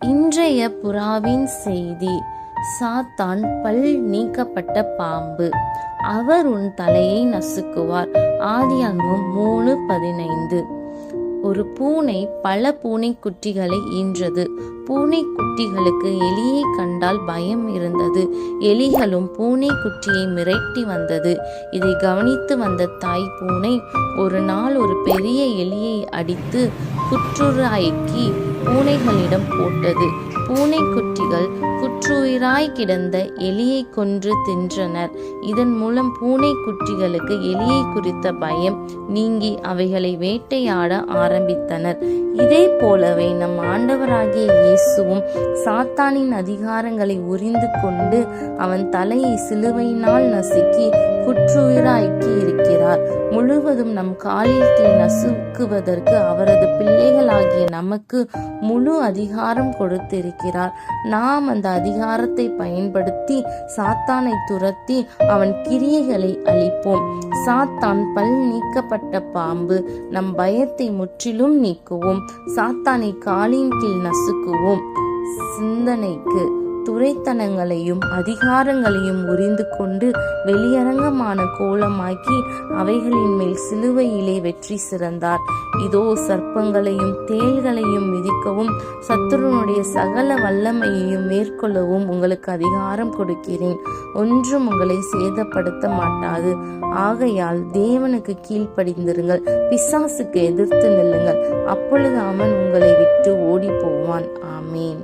இன்றைய புறாவின் செய்தி. சாத்தான் பல் நீக்கப்பட்ட பாம்பு. அவர் உன் தலையை நசுக்குவார். ஆதியாகமம் 3:15. ஒரு பூனை பல பூனைக்குட்டிகளை ஈன்றது. பூனைக்குட்டிகளுக்கு எலியை கண்டால் பயம் இருந்தது. எலிகளும் பூனைக்குட்டியை மிரட்டி வந்தது. இதை கவனித்து வந்த தாய் பூனை ஒரு நாள் ஒரு பெரிய எலியை அடித்து புற்றுயிராக்கி பூனைகளிடம் போட்டது. பூனைக்குட்டிகள் புற்றுயிராய் கிடந்த எலியை கொன்று தின்றனர். இதன் மூலம் பூனைக்குட்டிகளுக்கு எலியை குறித்த பயம் நீங்கி அவைகளை வேட்டையாட ஆரம்பித்தனர். இதே போலவே நம் ஆண்டவராகிய இயேசுவும் சாத்தானின் அதிகாரங்களை உரிந்து கொண்டு அவன் தலையை சிலுவையினால் நசுக்கி புற்றுயிராக்கி இருக்கிறார். முழுவதும் நம் காலில் நசுக்குவதற்கு அவரது பிள்ளைகளாகிய நமக்கு முழு அதிகாரம் கொடுத்திருக்கிறார். நாம் அந்த அதிகாரத்தை பயன்படுத்தி சாத்தானை துரத்தி அவன் கிரியைகளை அழிப்போம். சாத்தான் பல் நீக்கப்பட்ட பாம்பு. நம் பயத்தை முற்றிலும் நீக்குவோம். சாத்தானை காலின் கீழ் நசுக்குவோம். சிந்தனைக்கு துரைத்தனங்களையும் அதிகாரங்களையும் உரிந்து கொண்டு வெளியரங்கமான கோலமாக்கி அவைகளின் மேல் சிலுவையிலே வெற்றி சிறந்தார். இதோ சர்ப்பங்களையும் தேள்களையும் மிதிக்கவும் சத்துருனுடைய சகல வல்லமையையும் மேற்கொள்ளவும் உங்களுக்கு அதிகாரம் கொடுக்கிறேன். ஒன்றும் உங்களை சேதப்படுத்த மாட்டாது. ஆகையால் தேவனுக்கு கீழ்ப்படிந்திருங்கள். பிசாசுக்கு எதிர்த்து நில்லுங்கள். அப்பொழுது அவன் உங்களை விட்டு ஓடி போவான். ஆமேன்.